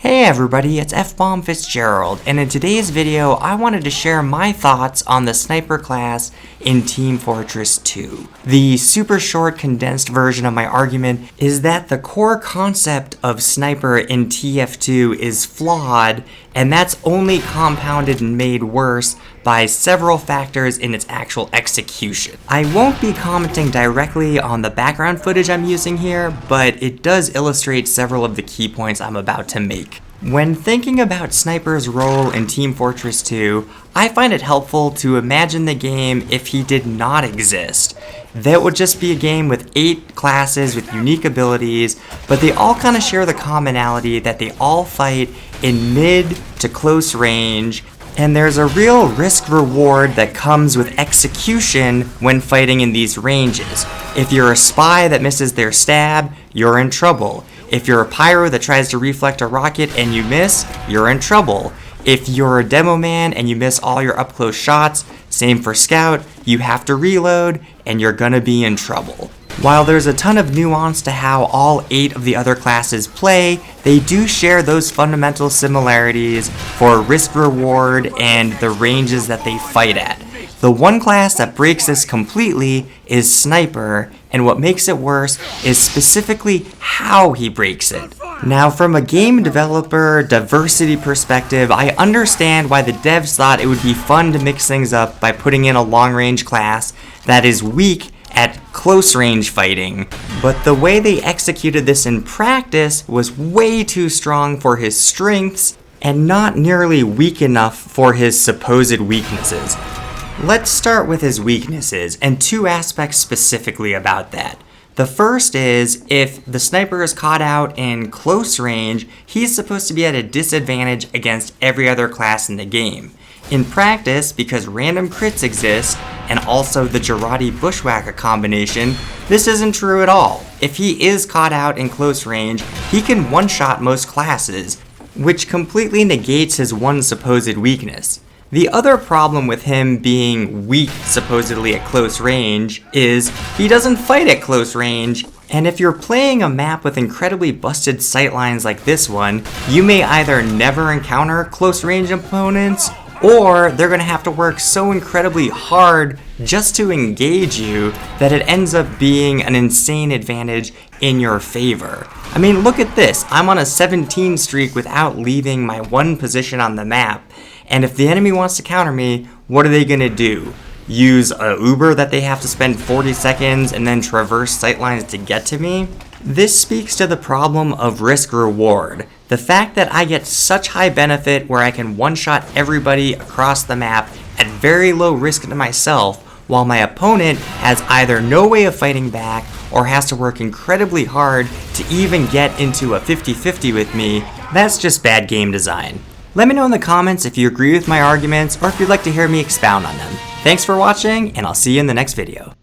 Hey everybody, it's F-Bomb Fitzgerald, and in today's video, I wanted to share my thoughts on the sniper class in Team Fortress 2. The super short, condensed version of my argument is that the core concept of sniper in TF2 is flawed, and that's only compounded and made worse by several factors in its actual execution. I won't be commenting directly on the background footage I'm using here, but it does illustrate several of the key points I'm about to make. When thinking about Sniper's role in Team Fortress 2, I find it helpful to imagine the game if he did not exist. That would just be a game with 8 classes with unique abilities, but they all kind of share the commonality that they all fight in mid to close range, and there's a real risk-reward that comes with execution when fighting in these ranges. If you're a spy that misses their stab, you're in trouble. If you're a pyro that tries to reflect a rocket and you miss, you're in trouble. If you're a demo man and you miss all your up-close shots, same for scout, you have to reload and you're gonna be in trouble. While there's a ton of nuance to how all 8 of the other classes play, they do share those fundamental similarities for risk-reward and the ranges that they fight at. The one class that breaks this completely is Sniper, and what makes it worse is specifically how he breaks it. Now, from a game developer diversity perspective, I understand why the devs thought it would be fun to mix things up by putting in a long-range class that is weak at close range fighting, but the way they executed this in practice was way too strong for his strengths and not nearly weak enough for his supposed weaknesses. Let's start with his weaknesses, and 2 aspects specifically about that. The first is, if the sniper is caught out in close range, he's supposed to be at a disadvantage against every other class in the game. In practice, because random crits exist, and also the Jarate Bushwhacker combination, this isn't true at all. If he is caught out in close range, he can one-shot most classes, which completely negates his one supposed weakness. The other problem with him being weak supposedly at close range is he doesn't fight at close range, and if you're playing a map with incredibly busted sightlines like this one, you may either never encounter close range opponents, or they're going to have to work so incredibly hard just to engage you that it ends up being an insane advantage in your favor. I mean, look at this. I'm on a 17 streak without leaving my one position on the map. And if the enemy wants to counter me, what are they going to do? Use a Uber that they have to spend 40 seconds and then traverse sightlines to get to me? This speaks to the problem of risk-reward. The fact that I get such high benefit where I can one-shot everybody across the map at very low risk to myself, while my opponent has either no way of fighting back or has to work incredibly hard to even get into a 50-50 with me, that's just bad game design. Let me know in the comments if you agree with my arguments or if you'd like to hear me expound on them. Thanks for watching, and I'll see you in the next video.